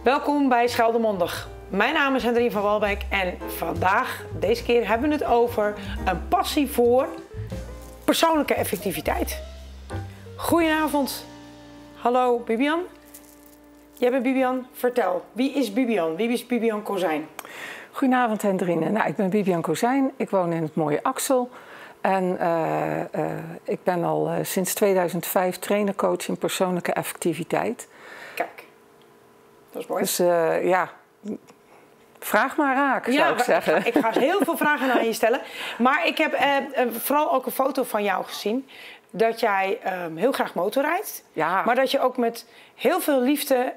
Welkom bij Scheldemondig. Mijn naam is Hendrien van Walbeek en deze keer hebben we het over een passie voor persoonlijke effectiviteit. Goedenavond. Hallo Bibian. Jij bent Bibian. Vertel, wie is Bibian? Wie is Bibian Kozijn? Goedenavond Hendrine. Nou, ik ben Bibian Kozijn. Ik woon in het mooie Axel. En ik ben al sinds 2005 trainercoach in persoonlijke effectiviteit. Kijk, dat is mooi. Dus ja, vraag maar raak, zou ik zeggen. Ik ga heel veel vragen aan je stellen. Maar ik heb vooral ook een foto van jou gezien. Dat jij heel graag motorrijdt. Ja. Maar dat je ook met heel veel liefde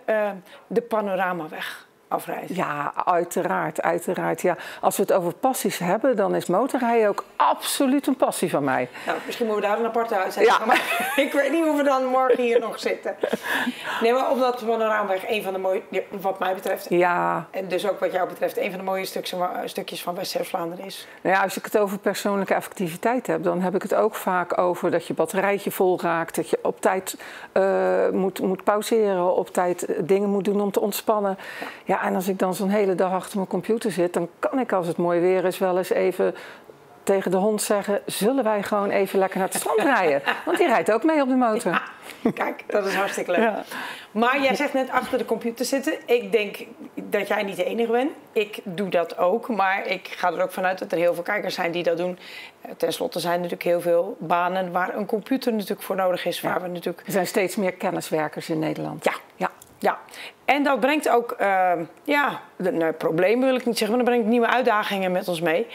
de Panoramaweg afrijdt. Ja, uiteraard, uiteraard. Ja. Als we het over passies hebben, dan is motorrijden ook absoluut een passie van mij. Nou, misschien moeten we daar een aparte uitzending van maken. Ik weet niet hoe we dan morgen hier nog zitten. Nee, maar omdat de Panoramaweg een van de mooie, wat mij betreft, ja. En dus ook wat jou betreft, een van de mooie stukjes van West-Vlaanderen is. Nou ja, als ik het over persoonlijke effectiviteit heb, dan heb ik het ook vaak over dat je batterijtje vol raakt, dat je op tijd moet pauzeren, op tijd dingen moet doen om te ontspannen. Ja, en als ik dan zo'n hele dag achter mijn computer zit, dan kan ik als het mooi weer is wel eens even tegen de hond zeggen, zullen wij gewoon even lekker naar het strand rijden? Want die rijdt ook mee op de motor. Ja, kijk, dat is hartstikke leuk. Ja. Maar jij zegt net achter de computer zitten. Ik denk dat jij niet de enige bent. Ik doe dat ook, maar ik ga er ook vanuit dat er heel veel kijkers zijn die dat doen. Ten slotte zijn er natuurlijk heel veel banen waar een computer natuurlijk voor nodig is. Waar we natuurlijk... Er zijn steeds meer kenniswerkers in Nederland. Ja, en dat brengt ook, problemen wil ik niet zeggen, maar dat brengt nieuwe uitdagingen met ons mee.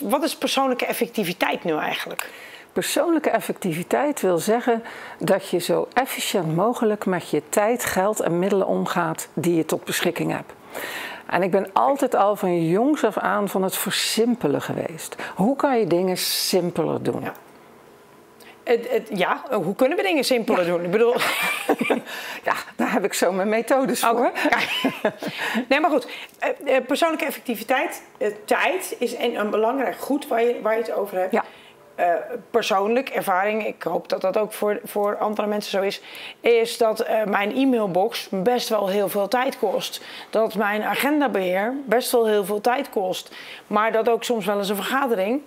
Wat is persoonlijke effectiviteit nu eigenlijk? Persoonlijke effectiviteit wil zeggen dat je zo efficiënt mogelijk met je tijd, geld en middelen omgaat die je tot beschikking hebt. En ik ben altijd al van jongs af aan van het versimpelen geweest. Hoe kan je dingen simpeler doen? Ja. Hoe kunnen we dingen simpeler doen? Ik bedoel... Ja, daar heb ik zo mijn methodes voor. Nee, maar goed. Persoonlijke effectiviteit, tijd is een belangrijk goed waar je het over hebt. Ja. Persoonlijk ervaring, ik hoop dat dat ook voor andere mensen zo is dat mijn e-mailbox best wel heel veel tijd kost. Dat mijn agendabeheer best wel heel veel tijd kost. Maar dat ook soms wel eens een vergadering...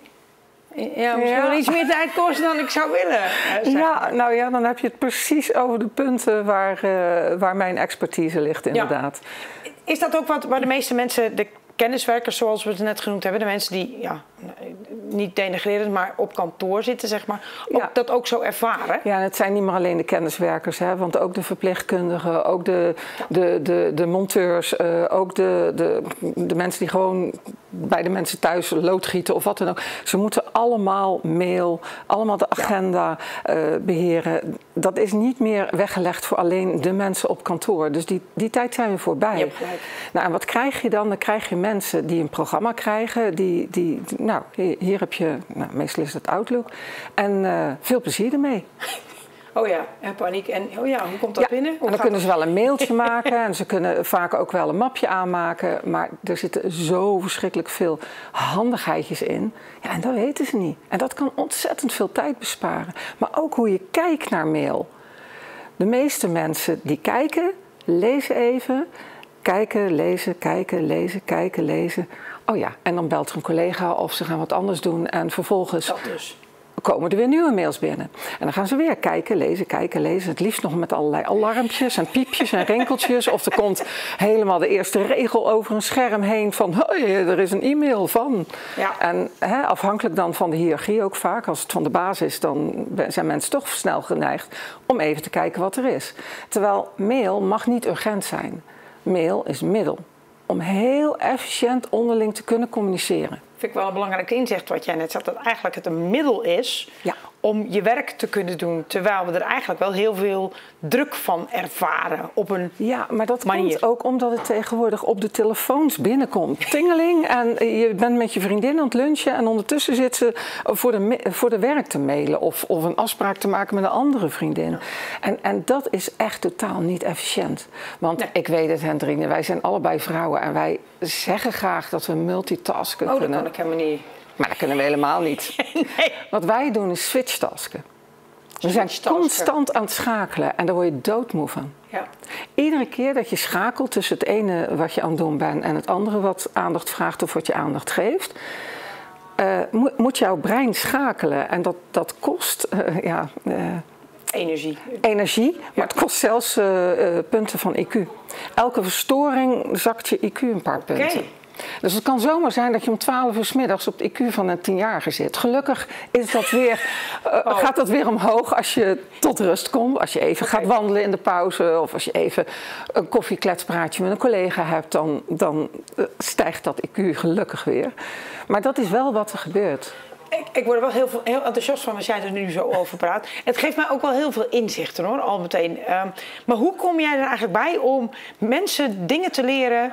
Ja, misschien wel iets meer tijd kost dan ik zou willen. Ja, nou ja, dan heb je het precies over de punten waar mijn expertise ligt, inderdaad. Ja. Is dat ook waar de meeste mensen, de kenniswerkers zoals we het net genoemd hebben, de mensen die, niet denigrerend, maar op kantoor zitten, zeg maar, dat ook zo ervaren? Ja, het zijn niet meer alleen de kenniswerkers, hè, want ook de verpleegkundigen, ook de monteurs, ook de mensen die gewoon bij de mensen thuis loodgieten of wat dan ook. Ze moeten allemaal mail, allemaal de agenda beheren. Dat is niet meer weggelegd voor alleen de mensen op kantoor. Dus die tijd zijn we voorbij. Yep. Nou, en wat krijg je dan? Dan krijg je mensen die een programma krijgen. Hier heb je, meestal is het Outlook. En veel plezier ermee. Oh ja, en paniek. En hoe komt dat binnen? En dan kunnen ze wel een mailtje maken en ze kunnen vaak ook wel een mapje aanmaken. Maar er zitten zo verschrikkelijk veel handigheidjes in. Ja, en dat weten ze niet. En dat kan ontzettend veel tijd besparen. Maar ook hoe je kijkt naar mail. De meeste mensen die kijken, lezen even. Kijken, lezen, kijken, lezen, kijken, lezen. Oh ja, en dan belt er een collega of ze gaan wat anders doen. En vervolgens... Dat dus. Komen er weer nieuwe mails binnen. En dan gaan ze weer kijken, lezen. Het liefst nog met allerlei alarmpjes en piepjes en rinkeltjes. Of er komt helemaal de eerste regel over een scherm heen van... Hoi, er is een e-mail van. Ja. En afhankelijk dan van de hiërarchie ook vaak. Als het van de baas is, dan zijn mensen toch snel geneigd om even te kijken wat er is. Terwijl mail mag niet urgent zijn. Mail is middel om heel efficiënt onderling te kunnen communiceren. Vind ik wel een belangrijk inzicht wat jij net zegt, dat eigenlijk het een middel is om je werk te kunnen doen. Terwijl we er eigenlijk wel heel veel druk van ervaren op een maar dat manier. Komt ook omdat het tegenwoordig op de telefoons binnenkomt. Tingeling en je bent met je vriendin aan het lunchen en ondertussen zit ze voor de werk te mailen of een afspraak te maken met een andere vriendin. En dat is echt totaal niet efficiënt. Want ik weet het, Hendrine, wij zijn allebei vrouwen en wij zeggen graag dat we multitasken kunnen. Dat kan ik helemaal niet. Maar dat kunnen we helemaal niet. Nee. Wat wij doen is switchtasken. We zijn constant aan het schakelen en daar word je doodmoe van. Ja. Iedere keer dat je schakelt tussen het ene wat je aan het doen bent en het andere wat aandacht vraagt of wat je aandacht geeft, moet jouw brein schakelen. En dat kost energie, maar het kost zelfs punten van IQ. Elke verstoring zakt je IQ een paar punten. Dus het kan zomaar zijn dat je om 12 uur 's middags op het IQ van een 10-jarige zit. Gelukkig is dat weer, gaat dat weer omhoog als je tot rust komt. Als je even gaat wandelen in de pauze of als je even een koffiekletspraatje met een collega hebt, dan stijgt dat IQ gelukkig weer. Maar dat is wel wat er gebeurt. Ik word er wel heel enthousiast van als jij er nu zo over praat. Het geeft mij ook wel heel veel inzichten hoor, al meteen. Maar hoe kom jij er eigenlijk bij om mensen dingen te leren,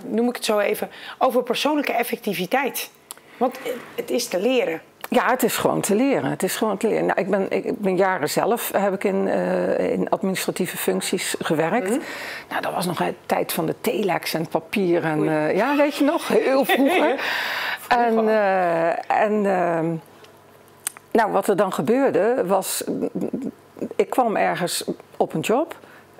noem ik het zo even, over persoonlijke effectiviteit? Want het is te leren. Ja, het is gewoon te leren. Het is gewoon te leren. Nou, ik ben jaren zelf heb ik in administratieve functies gewerkt. Nou, dat was nog een tijd van de telex en papier en ja, weet je nog, heel vroeger. Nou, wat er dan gebeurde was, ik kwam ergens op een job.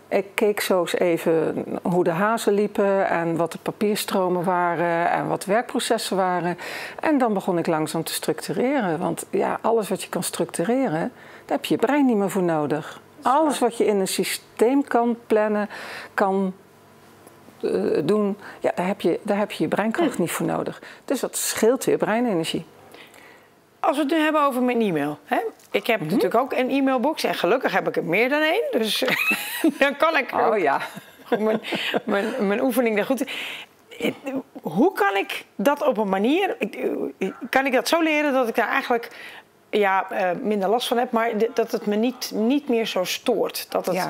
Ik keek zo eens even hoe de hazen liepen en wat de papierstromen waren en wat de werkprocessen waren. En dan begon ik langzaam te structureren. Want ja, alles wat je kan structureren, daar heb je je brein niet meer voor nodig. Alles wat je in een systeem kan plannen, kan doen, ja, daar heb je je breinkracht niet voor nodig. Dus dat scheelt weer breinenergie. Als we het nu hebben over mijn e-mail. Hè? Ik heb natuurlijk ook een e-mailbox en gelukkig heb ik er meer dan één. Dus dan kan ik mijn oefening daar goed. Hoe kan ik dat op een manier, kan ik dat zo leren dat ik daar eigenlijk minder last van heb, maar dat het me niet meer zo stoort. Dat het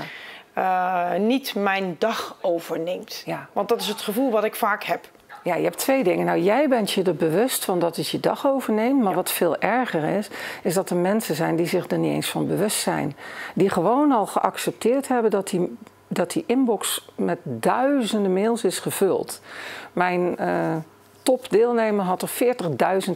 niet mijn dag overneemt. Ja. Want dat is het gevoel wat ik vaak heb. Ja, je hebt twee dingen. Nou, jij bent je er bewust van dat het je dag overneemt. Maar wat veel erger is dat er mensen zijn die zich er niet eens van bewust zijn. Die gewoon al geaccepteerd hebben dat die inbox met duizenden mails is gevuld. Mijn topdeelnemer had er 40.000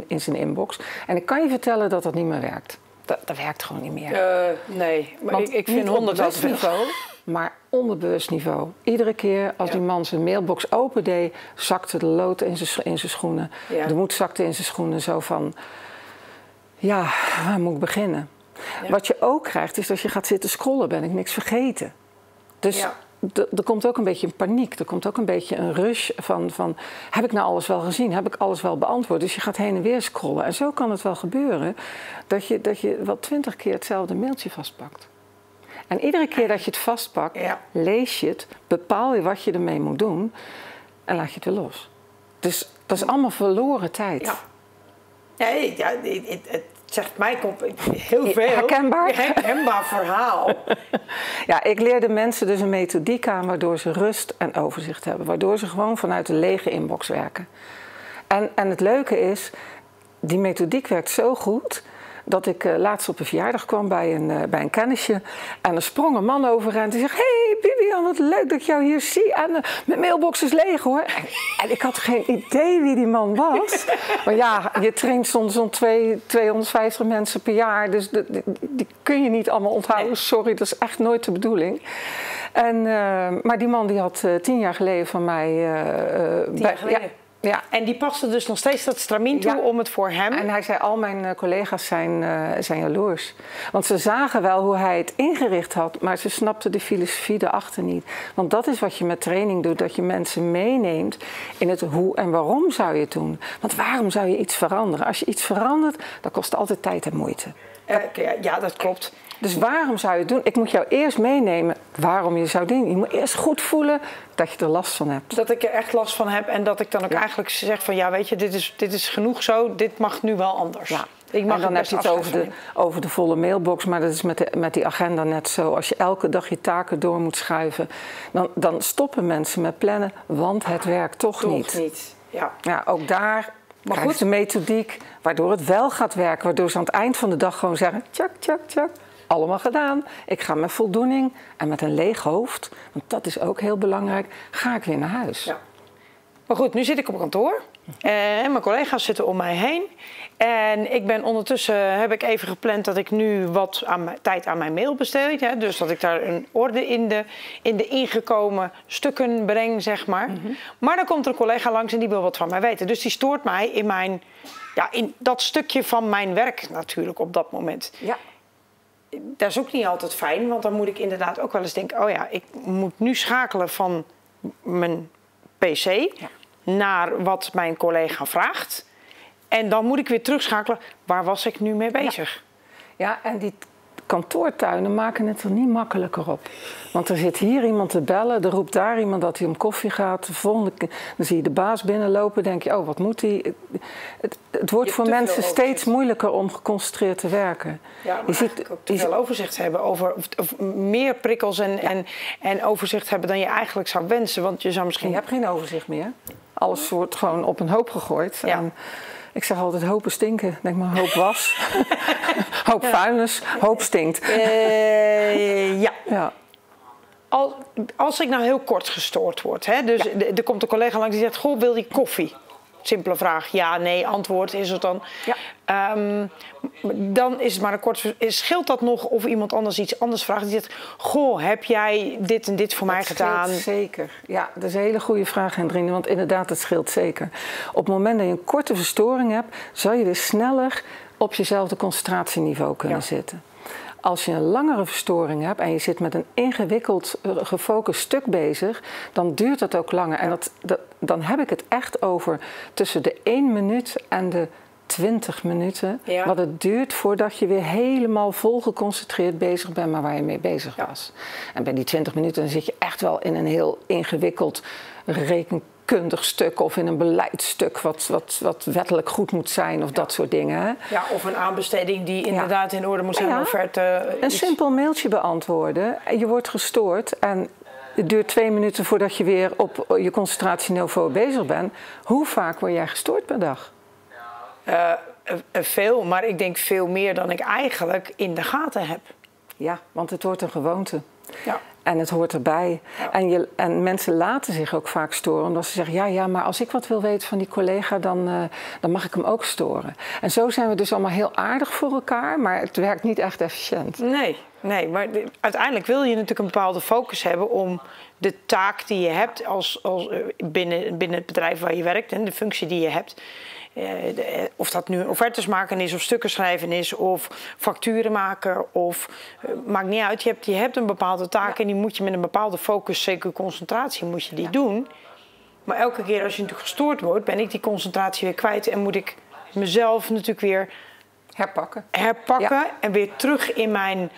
in zijn inbox. En ik kan je vertellen dat dat niet meer werkt. Dat werkt gewoon niet meer. Nee, maar ik vind 100 wel niveau, maar onderbewust niveau. Iedere keer als die man zijn mailbox opendeed, zakte de lood in zijn schoenen. Ja. De moed zakte in zijn schoenen zo van, ja, waar moet ik beginnen? Ja. Wat je ook krijgt is dat je gaat zitten scrollen, ben ik niks vergeten. Dus er komt ook een beetje een paniek. Er komt ook een beetje een rush van heb ik nou alles wel gezien? Heb ik alles wel beantwoord? Dus je gaat heen en weer scrollen. En zo kan het wel gebeuren dat je wel 20 keer hetzelfde mailtje vastpakt. En iedere keer dat je het vastpakt, lees je het, bepaal je wat je ermee moet doen en laat je het weer los. Dus dat is allemaal verloren tijd. Ja. Nee, het zegt mij heel veel. Herkenbaar verhaal. Ja, ik leerde mensen dus een methodiek aan waardoor ze rust en overzicht hebben. Waardoor ze gewoon vanuit een lege inbox werken. En het leuke is, die methodiek werkt zo goed dat ik laatst op een verjaardag kwam bij een kennisje. En er sprong een man overeind en die zegt: "Hey Bibian, wat leuk dat ik jou hier zie. En mijn mailbox is leeg hoor." En ik had geen idee wie die man was. Maar ja, je traint zo'n 250 mensen per jaar. Dus die kun je niet allemaal onthouden. Nee. Sorry, dat is echt nooit de bedoeling. Maar die man die had 10 jaar geleden van mij... 10 jaar geleden? Ja. En die paste dus nog steeds dat stramien toe om het voor hem... En hij zei, al mijn collega's zijn jaloers. Want ze zagen wel hoe hij het ingericht had, maar ze snapten de filosofie erachter niet. Want dat is wat je met training doet, dat je mensen meeneemt in het hoe en waarom zou je het doen. Want waarom zou je iets veranderen? Als je iets verandert, dat kost altijd tijd en moeite. Ja, dat klopt. Dus waarom zou je het doen? Ik moet jou eerst meenemen waarom je zou doen. Je moet eerst goed voelen dat je er last van hebt. Dat ik er echt last van heb en dat ik dan ook eigenlijk zeg van... ja, weet je, dit is genoeg zo, dit mag nu wel anders. Ja. En dan heb je het over de volle mailbox, maar dat is met die agenda net zo. Als je elke dag je taken door moet schuiven, dan stoppen mensen met plannen, want het werkt toch niet. Ja, ook daar... Maar goed, de methodiek waardoor het wel gaat werken. Waardoor ze aan het eind van de dag gewoon zeggen... tjak, tjak, tjak, allemaal gedaan. Ik ga met voldoening en met een leeg hoofd... want dat is ook heel belangrijk, ga ik weer naar huis. Ja. Maar goed, nu zit ik op kantoor en mijn collega's zitten om mij heen. En ik ben ondertussen, heb ik even gepland dat ik nu wat tijd aan mijn mail besteed. Hè? Dus dat ik daar een orde in de ingekomen stukken breng, zeg maar. Maar dan komt er een collega langs en die wil wat van mij weten. Dus die stoort mij in dat stukje van mijn werk natuurlijk op dat moment. Ja. Dat is ook niet altijd fijn, want dan moet ik inderdaad ook wel eens denken... oh ja, ik moet nu schakelen van mijn PC naar wat mijn collega vraagt. En dan moet ik weer terugschakelen, waar was ik nu mee bezig? Ja, en die kantoortuinen maken het er niet makkelijker op. Want er zit hier iemand te bellen, er roept daar iemand dat hij om koffie gaat. De volgende keer, dan zie je de baas binnenlopen, denk je, oh, wat moet hij? Het wordt voor mensen steeds moeilijker om geconcentreerd te werken. Ja, maar je ziet ook te veel overzicht hebben over of meer prikkels en overzicht hebben dan je eigenlijk zou wensen. Want je zou misschien... Je hebt geen overzicht meer. Alles wordt gewoon op een hoop gegooid. Ja. En ik zeg altijd hopen stinken. Denk maar hoop was, hoop vuilnis, hoop stinkt. Ja. Als ik nou heel kort gestoord word, hè, dus er komt een collega langs die zegt, goh, wil je koffie? Simpele vraag, ja, nee, antwoord is het dan. Ja. Dan is het maar een kort... Scheelt dat nog of iemand anders iets anders vraagt? Die zegt, goh, heb jij dit en dit voor mij gedaan? Dat scheelt zeker. Ja, dat is een hele goede vraag, Hendrine. Want inderdaad, het scheelt zeker. Op het moment dat je een korte verstoring hebt... zal je weer sneller op jezelfde concentratieniveau kunnen zitten. Als je een langere verstoring hebt en je zit met een ingewikkeld, gefocust stuk bezig, dan duurt dat ook langer. En dan heb ik het echt over tussen de 1 minuut en de 20 minuten. Ja. Wat het duurt voordat je weer helemaal vol geconcentreerd bezig bent, maar waar je mee bezig was. En bij die 20 minuten dan zit je echt wel in een heel ingewikkeld rekenkundig stuk of in een beleidstuk wat wettelijk goed moet zijn of dat soort dingen. Hè? Ja, of een aanbesteding die inderdaad in orde moet zijn. Offerte, een simpel mailtje beantwoorden. Je wordt gestoord en het duurt 2 minuten voordat je weer op je concentratieniveau bezig bent. Hoe vaak word jij gestoord per dag? Veel, maar ik denk veel meer dan ik eigenlijk in de gaten heb. Ja, want het wordt een gewoonte. Ja. En het hoort erbij. Ja. En mensen laten zich ook vaak storen. Omdat ze zeggen, ja, maar als ik wat wil weten van die collega, dan mag ik hem ook storen. En zo zijn we dus allemaal heel aardig voor elkaar. Maar het werkt niet echt efficiënt. Nee, maar uiteindelijk wil je natuurlijk een bepaalde focus hebben om de taak die je hebt binnen het bedrijf waar je werkt en de functie die je hebt. Of dat nu offertes maken is, of stukken schrijven is, of facturen maken, of maakt niet uit. Je hebt een bepaalde taak en die moet je met een bepaalde focus, zeker concentratie, moet je die doen. Maar elke keer als je natuurlijk gestoord wordt, ben ik die concentratie weer kwijt en moet ik mezelf natuurlijk weer herpakken en weer terug in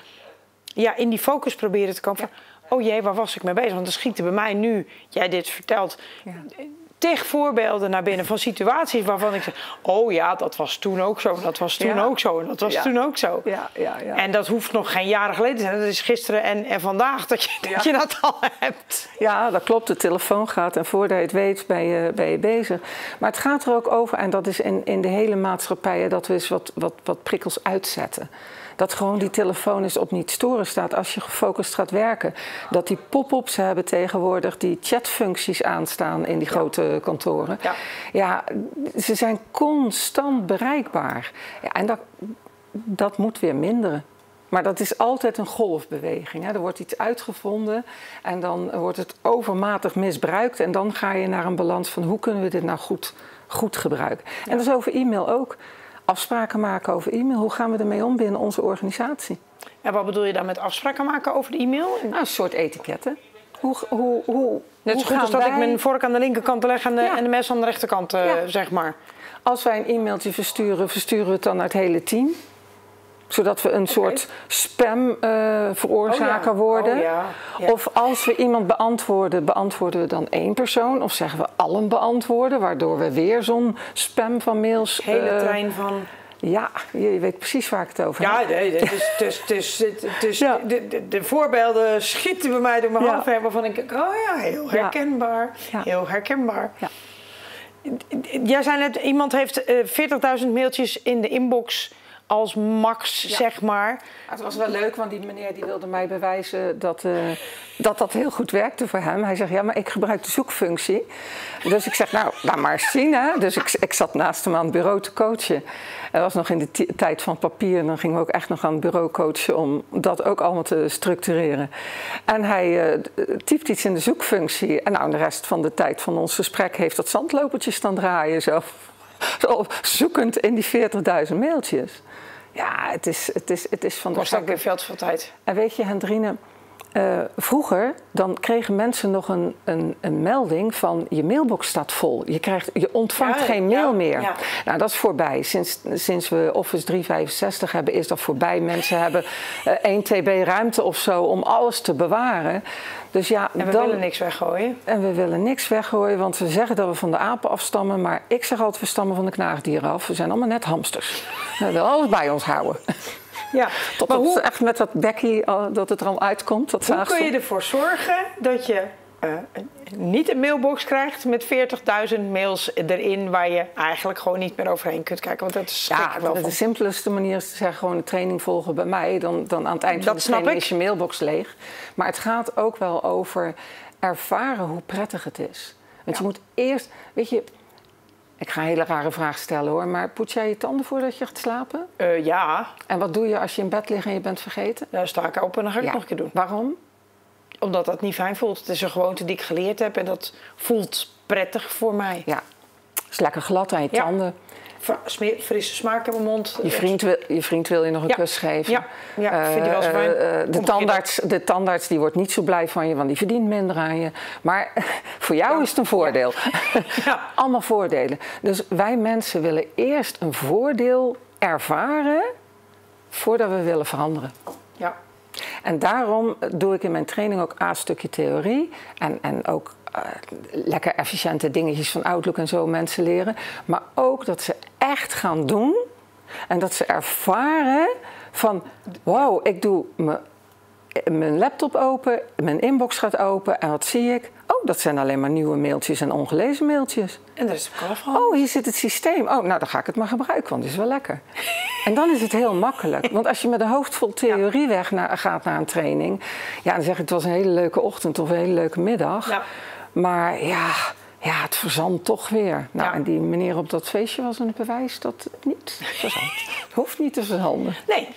in die focus proberen te komen van, oh jee, waar was ik mee bezig? Want er schieten bij mij nu, jij dit vertelt, tig voorbeelden naar binnen van situaties waarvan ik zeg, oh ja, dat was toen ook zo, dat was toen ook zo en dat was toen ook zo. Ja. En dat hoeft nog geen jaren geleden te zijn. Dat is gisteren en vandaag dat je dat al hebt. Ja, dat klopt. De telefoon gaat en voordat je het weet ben je bezig. Maar het gaat er ook over, en dat is in de hele maatschappij, dat we eens wat prikkels uitzetten. Dat gewoon die telefoon eens op niet storen staat als je gefocust gaat werken. Dat die pop-ups hebben tegenwoordig, die chatfuncties aanstaan in die grote kantoren. Ja, ze zijn constant bereikbaar. Ja, en dat moet weer minderen. Maar dat is altijd een golfbeweging. Hè. Er wordt iets uitgevonden en dan wordt het overmatig misbruikt. En dan ga je naar een balans van hoe kunnen we dit nou goed gebruiken. En dat is over e-mail ook. Afspraken maken over e-mail. Hoe gaan we ermee om binnen onze organisatie? En wat bedoel je dan met afspraken maken over de e-mail? Nou, een soort etiketten. Net zo goed als dat ik mijn vork aan de linkerkant leg en de mes aan de rechterkant, zeg maar. Als wij een e-mailtje versturen we het dan naar het hele team. Zodat we een soort spam veroorzaker worden. Ja. Of als we iemand beantwoorden we dan 1 persoon. Of zeggen we allen beantwoorden, waardoor we weer zo'n spam van mails... Hele trein van... Ja, je weet precies waar ik het over heb. De voorbeelden schieten bij mij door mijn hoofd heen, waarvan ik heel herkenbaar. Ja. Heel herkenbaar. Ja. Jij zei net, iemand heeft 40.000 mailtjes in de inbox als max, zeg maar. Het was wel leuk, want die meneer die wilde mij bewijzen dat heel goed werkte voor hem. Hij zegt, ja, maar ik gebruik de zoekfunctie. Dus ik zeg, nou, laat maar eens zien, hè. Dus ik zat naast hem aan het bureau te coachen. Dat was nog in de tijd van papier. En dan gingen we ook echt nog aan het bureau coachen om dat ook allemaal te structureren. En hij typt iets in de zoekfunctie. En nou, de rest van de tijd van ons gesprek heeft dat zandlopertje staan draaien. Zo zoekend in die 40.000 mailtjes. Ja, het is van de... Kost ook weer veel te veel tijd. En weet je, Hendrine, vroeger dan kregen mensen nog een melding van je mailbox staat vol. Je ontvangt geen mail meer. Ja. Nou, dat is voorbij. Sinds we Office 365 hebben, is dat voorbij. Mensen hebben 1 TB ruimte of zo om alles te bewaren. Dus ja, en we willen niks weggooien. En we willen niks weggooien, want we zeggen dat we van de apen afstammen. Maar ik zeg altijd, we stammen van de knaagdieren af. We zijn allemaal net hamsters. We willen alles bij ons houden. Ja, maar hoe echt met dat bekkie, dat het er al uitkomt. Dat hoe kun je ervoor zorgen dat je niet een mailbox krijgt met 40.000 mails erin waar je eigenlijk gewoon niet meer overheen kunt kijken? Want dat is wel de simpelste manier is te zeggen gewoon een training volgen bij mij. Dan aan het eind van de training is je mailbox leeg. Maar het gaat ook wel over ervaren hoe prettig het is. Want je moet eerst, weet je... Ik ga een hele rare vraag stellen hoor, maar poets jij je tanden voordat je gaat slapen? Ja. En wat doe je als je in bed ligt en je bent vergeten? Dan sta ik op en dan ga ik het nog een keer doen. Waarom? Omdat dat niet fijn voelt. Het is een gewoonte die ik geleerd heb en dat voelt prettig voor mij. Ja, het is lekker glad aan je tanden. Frisse smaak in mijn mond. Je vriend wil je nog een kus geven. Ja, vind je wel eens fijn. De tandarts die wordt niet zo blij van je, want die verdient minder aan je. Maar voor jou is het een voordeel. Ja. Allemaal voordelen. Dus wij mensen willen eerst een voordeel ervaren voordat we willen veranderen. Ja. En daarom doe ik in mijn training ook een stukje theorie en ook lekker efficiënte dingetjes van Outlook en zo mensen leren. Maar ook dat ze echt gaan doen en dat ze ervaren van wow, ik doe mijn laptop open, mijn inbox gaat open en wat zie ik? Oh, dat zijn alleen maar nieuwe mailtjes en ongelezen mailtjes. En daar is het af. Oh, hier zit het systeem. Oh, nou dan ga ik het maar gebruiken, want het is wel lekker. En dan is het heel makkelijk. Want als je met een hoofd vol theorie gaat naar een training, ja, dan zeg ik het was een hele leuke ochtend of een hele leuke middag. Ja. Maar ja, het verzandt toch weer. Nou, en die meneer op dat feestje was een bewijs dat het niet verzandt. Het hoeft niet te verzanden. Nee.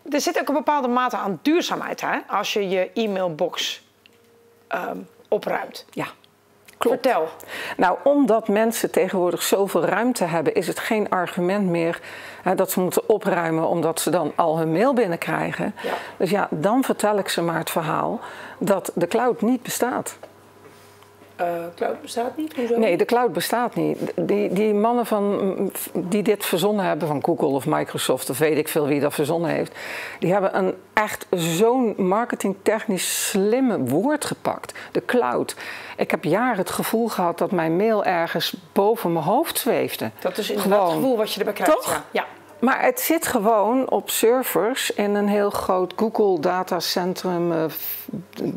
Er zit ook een bepaalde mate aan duurzaamheid, hè? Als je je e-mailbox opruimt. Ja, klopt. Vertel. Nou, omdat mensen tegenwoordig zoveel ruimte hebben, is het geen argument meer dat ze moeten opruimen omdat ze dan al hun mail binnenkrijgen. Ja. Dus ja, dan vertel ik ze maar het verhaal dat de cloud niet bestaat. Cloud bestaat niet? Hoezo? Nee, de cloud bestaat niet. Die mannen die dit verzonnen hebben, van Google of Microsoft of weet ik veel wie dat verzonnen heeft, die hebben een echt zo'n marketingtechnisch slimme woord gepakt. De cloud. Ik heb jaren het gevoel gehad dat mijn mail ergens boven mijn hoofd zweefde. Dat is inderdaad het gevoel wat je erbij krijgt. Toch? Ja. Maar het zit gewoon op servers in een heel groot Google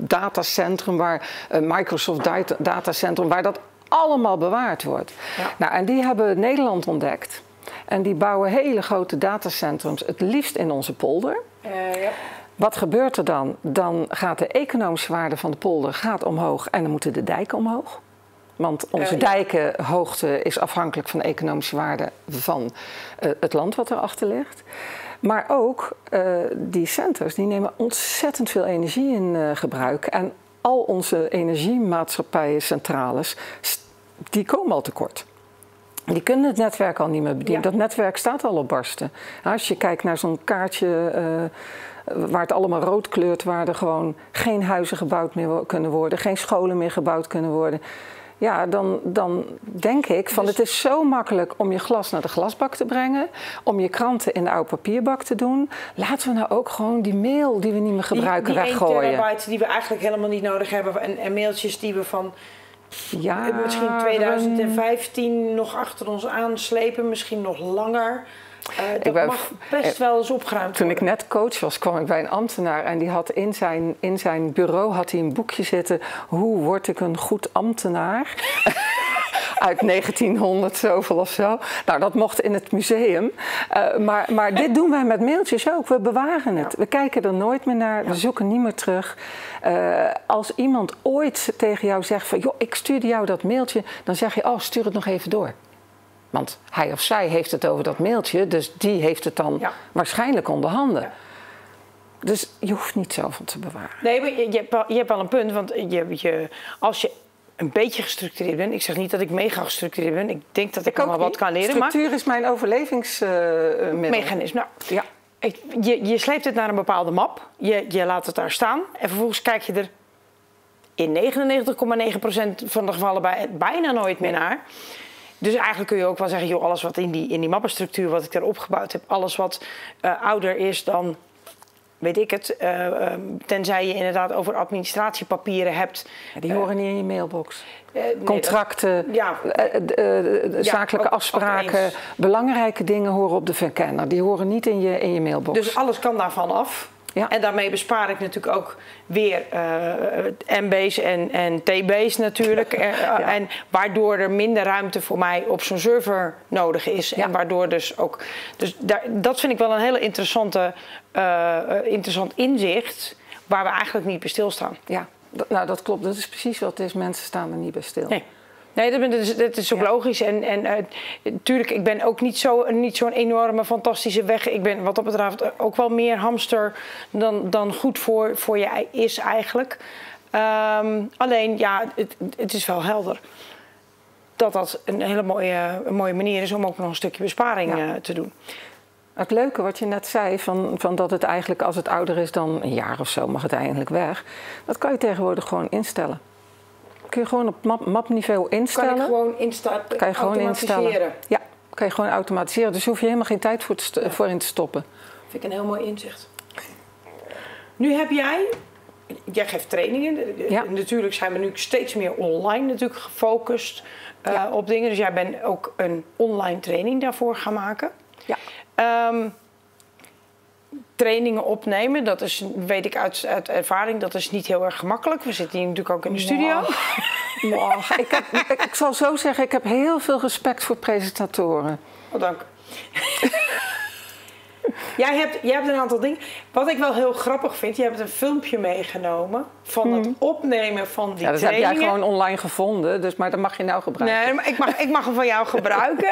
datacentrum waar Microsoft datacentrum, waar dat allemaal bewaard wordt. Ja. Nou, en die hebben Nederland ontdekt. En die bouwen hele grote datacentrums, het liefst in onze polder. Ja. Wat gebeurt er dan? Dan gaat de economische waarde van de polder omhoog en dan moeten de dijken omhoog. Want onze dijkenhoogte is afhankelijk van de economische waarde van het land wat erachter ligt. Maar ook die centers die nemen ontzettend veel energie in gebruik. En al onze energiemaatschappijen, centrales, die komen al tekort. Die kunnen het netwerk al niet meer bedienen. Ja. Dat netwerk staat al op barsten. Als je kijkt naar zo'n kaartje waar het allemaal rood kleurt, waar er gewoon geen huizen gebouwd meer kunnen worden, geen scholen meer gebouwd kunnen worden. Ja, dan denk ik van het is zo makkelijk om je glas naar de glasbak te brengen, om je kranten in de oude papierbak te doen. Laten we nou ook gewoon die mail die we niet meer gebruiken weggooien. Die 1 terabyte die we eigenlijk helemaal niet nodig hebben en mailtjes die we van misschien 2015 nog achter ons aanslepen, misschien nog langer. Dat mag best wel eens opgeruimd Toen worden. ik net coach was, kwam ik bij een ambtenaar en die had in zijn bureau had hij een boekje zitten. Hoe word ik een goed ambtenaar? uit 1900 zoveel of zo. Nou, dat mocht in het museum. Maar dit doen wij met mailtjes ook. We bewaren het. We kijken er nooit meer naar. We zoeken niet meer terug. Als iemand ooit tegen jou zegt van, joh, ik stuurde jou dat mailtje, dan zeg je, oh, stuur het nog even door. Want hij of zij heeft het over dat mailtje, dus die heeft het dan waarschijnlijk onder handen. Ja. Dus je hoeft niet zoveel te bewaren. Nee, maar je hebt wel een punt, want als je een beetje gestructureerd bent, ik zeg niet dat ik mega gestructureerd ben, ik denk dat ik nog wel wat kan leren. Structuur is mijn overlevingsmechanisme. Nou, ja. Je sleept het naar een bepaalde map, je laat het daar staan en vervolgens kijk je er in 99,9% van de gevallen bijna nooit meer naar. Dus eigenlijk kun je ook wel zeggen, joh, alles wat in die mappenstructuur wat ik daar opgebouwd heb, alles wat ouder is dan, weet ik het, tenzij je inderdaad over administratiepapieren hebt. Ja, die horen niet in je mailbox. Contracten, zakelijke afspraken, belangrijke dingen horen op de verkenner. Die horen niet in je mailbox. Dus alles kan daarvan af. Ja. En daarmee bespaar ik natuurlijk ook weer MB's en TB's natuurlijk. En waardoor er minder ruimte voor mij op zo'n server nodig is. Ja. En waardoor dus ook... Dus dat vind ik wel een hele interessant inzicht waar we eigenlijk niet bij stilstaan. Ja, dat klopt. Dat is precies wat het is. Mensen staan er niet bij stil. Nee, dat is ook logisch. En natuurlijk, ik ben ook niet zo'n enorme, fantastische weg. Ik ben wat dat betreft ook wel meer hamster dan goed voor je is eigenlijk. Alleen, ja, het is wel helder dat een hele mooie manier is om ook nog een stukje besparing te doen. Het leuke wat je net zei, van dat het eigenlijk als het ouder is dan een jaar of zo mag het eigenlijk weg. Dat kan je tegenwoordig gewoon instellen. Kun je gewoon op mapniveau instellen. Kan je gewoon automatiseren? Ja, kan je gewoon automatiseren. Dus hoef je helemaal geen tijd voor in te stoppen. Vind ik een heel mooi inzicht. Nu heb jij geeft trainingen. Ja. Natuurlijk zijn we nu steeds meer online natuurlijk gefocust op dingen. Dus jij bent ook een online training daarvoor gaan maken. Ja. Trainingen opnemen, dat is, weet ik uit ervaring, dat is niet heel erg gemakkelijk. We zitten hier natuurlijk ook in de studio. Ik zal zo zeggen, ik heb heel veel respect voor presentatoren. Oh, dank. Jij hebt een aantal dingen. Wat ik wel heel grappig vind, je hebt een filmpje meegenomen van het opnemen van die trainingen. Dat heb jij gewoon online gevonden, maar dat mag je nou gebruiken. Nee, maar ik mag hem van jou gebruiken.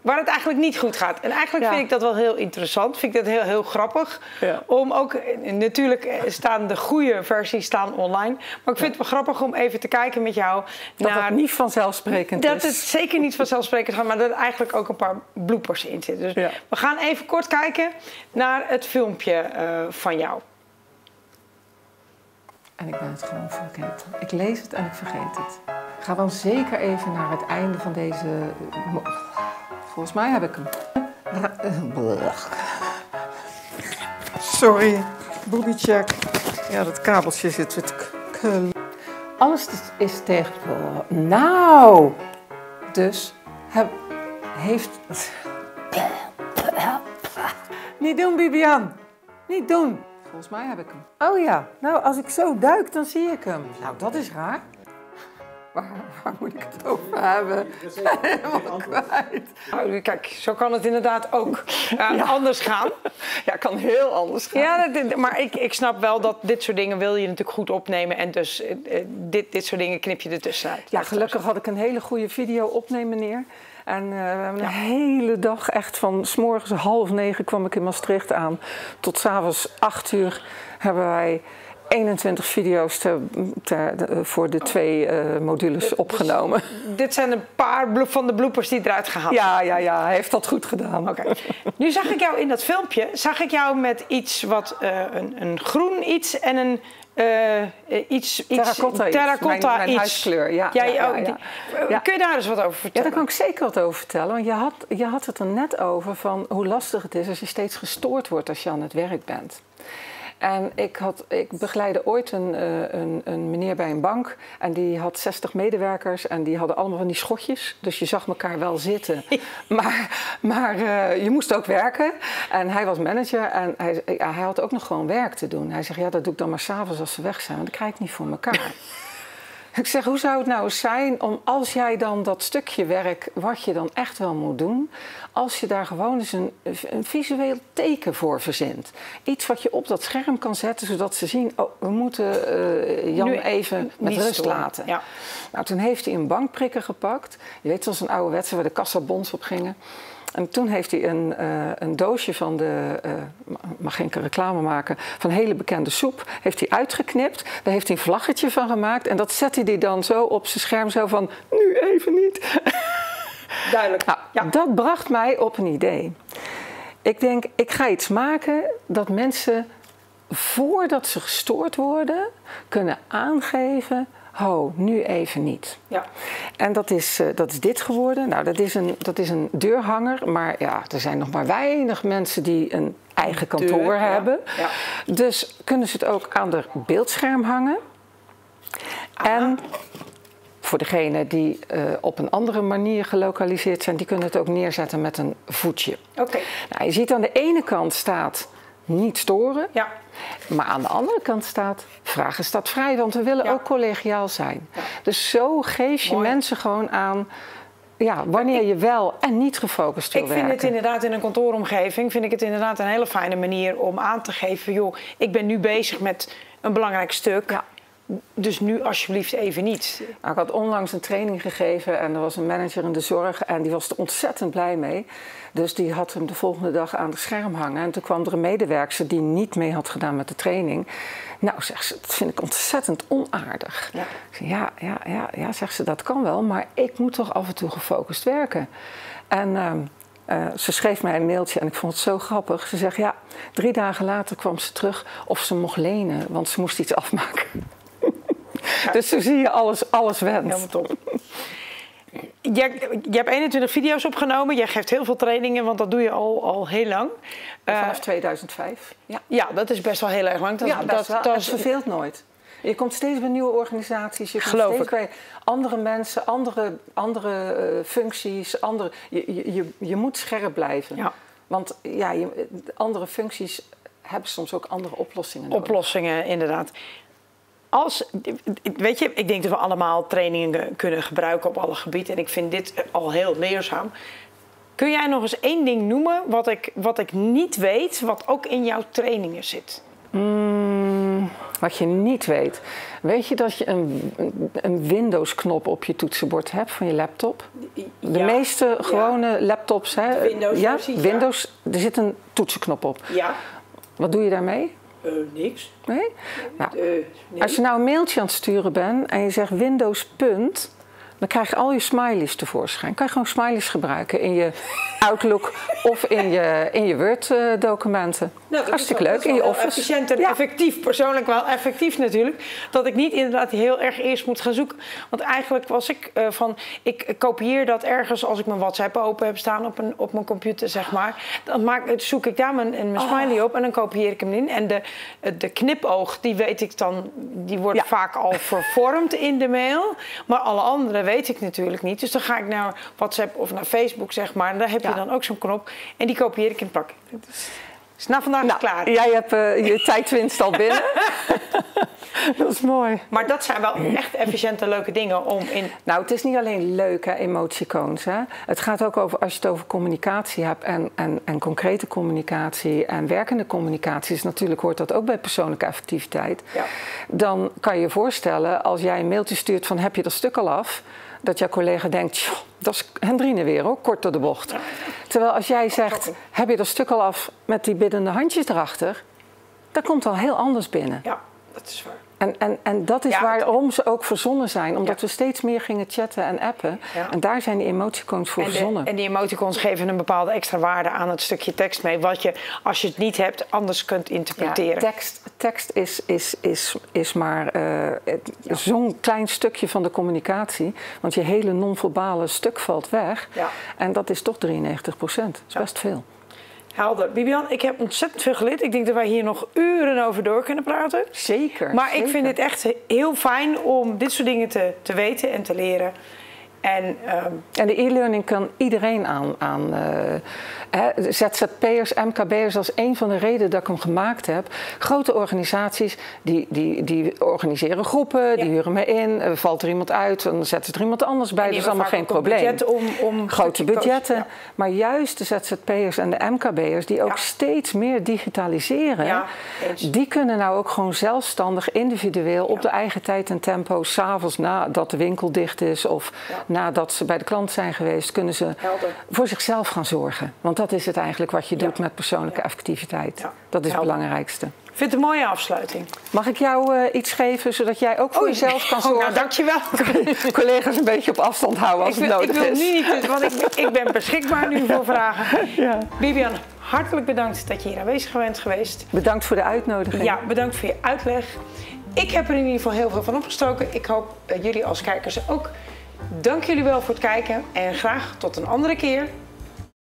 Waar het eigenlijk niet goed gaat. En eigenlijk vind ik dat wel heel interessant. Vind ik dat heel grappig. Ja. Om ook, natuurlijk staan de goede versies online. Maar ik vind het wel grappig om even te kijken met jou. Dat het niet vanzelfsprekend is. Dat het zeker niet vanzelfsprekend gaat, maar dat er eigenlijk ook een paar bloopers in zitten. Dus we gaan even kort kijken naar het filmpje van jou. En ik ben het gewoon vergeten. Ik lees het en ik vergeet het. Ik ga dan zeker even naar het einde van deze... Volgens mij heb ik hem. Sorry, bodycheck. Ja, dat kabeltje zit weer te... Alles is tegen... Nou! Dus heeft... Niet doen, Bibian. Niet doen. Volgens mij heb ik hem. Oh ja, nou als ik zo duik, dan zie ik hem. Nou, dat is raar. Waar moet ik het over hebben? Helemaal kwijt. Nou, kijk, zo kan het inderdaad ook anders gaan. Ja, kan heel anders gaan. Ja, maar ik snap wel dat dit soort dingen wil je natuurlijk goed opnemen. En dus dit soort dingen knip je ertussenuit. Ja, gelukkig had ik een hele goede video opnemen neer. En we hebben een hele dag, echt van 's morgens 8:30 kwam ik in Maastricht aan. Tot 's avonds 8:00 hebben wij 21 video's voor de 2 modules opgenomen. Dit zijn een paar van de bloopers die eruit gehaald zijn. Ja, hij heeft dat goed gedaan. Okay. Nu zag ik jou in dat filmpje, met iets wat een groen iets en een... terracotta mijn huiskleur. Ja. Kun je daar eens wat over vertellen? Ja, daar kan ik zeker wat over vertellen. Want je had het er net over van hoe lastig het is als je steeds gestoord wordt als je aan het werk bent. En ik begeleidde ooit een meneer bij een bank en die had 60 medewerkers en die hadden allemaal van die schotjes. Dus je zag elkaar wel zitten. Maar je moest ook werken. En hij was manager en hij had ook nog gewoon werk te doen. Hij zegt, ja, dat doe ik dan maar 's avonds als ze weg zijn, want dat krijg ik niet voor elkaar. Ik zeg, hoe zou het nou eens zijn om als jij dan dat stukje werk, wat je dan echt wel moet doen, als je daar gewoon eens een visueel teken voor verzint. Iets wat je op dat scherm kan zetten, zodat ze zien, oh, we moeten Jan nu even met rust laten. Ja. Nou, toen heeft hij een bankprikker gepakt. Je weet, zoals een ouderwetse waar de kassabons op gingen. En toen heeft hij een doosje van de, mag geen reclame maken, van hele bekende soep, heeft hij uitgeknipt. Daar heeft hij een vlaggetje van gemaakt. En dat zette hij dan zo op zijn scherm, zo van, nu even niet. Duidelijk. Nou, ja. Dat bracht mij op een idee. Ik denk, ik ga iets maken dat mensen, voordat ze gestoord worden, kunnen aangeven, ho, nu even niet. Ja. En dat is dit geworden. Nou, dat is een deurhanger, maar ja, er zijn nog maar weinig mensen die een eigen kantoor hebben. Ja. Ja. Dus kunnen ze het ook aan de beeldscherm hangen. En voor degenen die op een andere manier gelokaliseerd zijn, die kunnen het ook neerzetten met een voetje. Oké. Nou, je ziet aan de ene kant staat niet storen. Ja. Maar aan de andere kant staat, vragen staat vrij, want we willen ook collegiaal zijn. Ja. Dus zo geef je mensen gewoon aan, ja, wanneer je wel en niet gefocust wil werken. Ik vind het inderdaad in een kantooromgeving, vind ik het inderdaad een hele fijne manier om aan te geven, joh, ik ben nu bezig met een belangrijk stuk. Ja. Dus nu alsjeblieft even niet. Nou, ik had onlangs een training gegeven en er was een manager in de zorg en die was er ontzettend blij mee. Dus die had hem de volgende dag aan het scherm hangen. En toen kwam er een medewerkster die niet mee had gedaan met de training. Nou, zegt ze, dat vind ik ontzettend onaardig. Ja. Ik zei, ja, zegt ze, dat kan wel, maar ik moet toch af en toe gefocust werken. En ze schreef mij een mailtje en ik vond het zo grappig. Ze zegt, ja, 3 dagen later kwam ze terug of ze mocht lenen, want ze moest iets afmaken. Ja. Dus zo zie je alles went. Helemaal top. Je hebt 21 video's opgenomen. Jij geeft heel veel trainingen, want dat doe je al heel lang. Vanaf 2005. Ja, dat is best wel heel erg lang. Dat verveelt nooit. Je komt steeds bij nieuwe organisaties. Je komt steeds bij andere mensen, andere functies. Je moet scherp blijven. Ja. Want ja, andere functies hebben soms ook andere oplossingen nodig. Oplossingen, inderdaad. Weet je, ik denk dat we allemaal trainingen kunnen gebruiken op alle gebieden. En ik vind dit al heel leerzaam. Kun jij nog eens 1 ding noemen wat ik niet weet, wat ook in jouw trainingen zit? Wat je niet weet. Weet je dat je een Windows-knop op je toetsenbord hebt van je laptop? De meeste gewone laptops, hè? Windows, er zit een toetsenknop op. Ja. Wat doe je daarmee? Niks. Nee? Nou, nee? Als je nou een mailtje aan het sturen bent en je zegt Windows punt, dan krijg je al je smileys tevoorschijn. Kan je gewoon smileys gebruiken in je Outlook of in je Word-documenten. Nou, hartstikke leuk. In je Office. Efficiënt en effectief. Persoonlijk wel effectief natuurlijk. Dat ik niet inderdaad heel erg eerst moet gaan zoeken. Want eigenlijk was ik ik kopieer dat ergens als ik mijn WhatsApp open heb staan op mijn computer, zeg maar. Dan zoek ik daar mijn smiley op en dan kopieer ik hem in. En de knipoog, die weet ik dan, die wordt vaak al vervormd in de mail. Maar alle andere weet ik natuurlijk niet. Dus dan ga ik naar WhatsApp of naar Facebook, zeg maar. En daar heb je dan ook zo'n knop. En die kopieer ik en plak. Dus na vandaag is klaar. Jij hebt je tijdwinst al binnen. Dat is mooi. Maar dat zijn wel echt efficiënte, leuke dingen om in... Nou, het is niet alleen leuk, hè, emoticoons. Hè? Het gaat ook over, als je het over communicatie hebt en concrete communicatie en werkende communicatie, dus natuurlijk hoort dat ook bij persoonlijke effectiviteit. Ja. Dan kan je je voorstellen, als jij een mailtje stuurt van heb je dat stuk al af, dat jouw collega denkt, dat is Hendrine weer hoor, kort door de bocht. Ja. Terwijl als jij zegt, heb je dat stuk al af met die biddende handjes erachter, dan komt al heel anders binnen. Ja, dat is waar. En dat is waarom ze ook verzonnen zijn. Omdat we steeds meer gingen chatten en appen. Ja. En daar zijn die emoticons voor verzonnen. En die emoticons geven een bepaalde extra waarde aan het stukje tekst mee. Wat je, als je het niet hebt, anders kunt interpreteren. Ja, tekst is maar zo'n klein stukje van de communicatie. Want je hele non-verbale stuk valt weg. Ja. En dat is toch 93%. Dat is best veel. Helder. Bibian, ik heb ontzettend veel geleerd. Ik denk dat wij hier nog uren over door kunnen praten. Zeker. Maar ik vind het echt heel fijn om dit soort dingen te weten en te leren. En de e-learning kan iedereen aan ZZP'ers, MKB'ers, dat is een van de redenen dat ik hem gemaakt heb. Grote organisaties die organiseren groepen, die huren me in, valt er iemand uit, dan zetten ze er iemand anders bij, dat is allemaal geen probleem. Grote budgetten, maar juist de ZZP'ers en de MKB'ers die ook steeds meer digitaliseren, die kunnen nou ook gewoon zelfstandig, individueel, op de eigen tijd en tempo, 's avonds nadat de winkel dicht is of nadat ze bij de klant zijn geweest, kunnen ze voor zichzelf gaan zorgen. Want dat is het eigenlijk wat je doet met persoonlijke effectiviteit. Ja. Dat is het belangrijkste. Ik vind het een mooie afsluiting. Mag ik jou iets geven, zodat jij ook voor jezelf kan zorgen? Nou, dankjewel. Collega's een beetje op afstand houden als het nodig is. Ik wil nu niet, want ik ben beschikbaar nu voor vragen. Ja. Bibian, hartelijk bedankt dat je hier aanwezig bent geweest. Bedankt voor de uitnodiging. Ja, bedankt voor je uitleg. Ik heb er in ieder geval heel veel van opgestoken. Ik hoop jullie als kijkers ook. Dank jullie wel voor het kijken en graag tot een andere keer.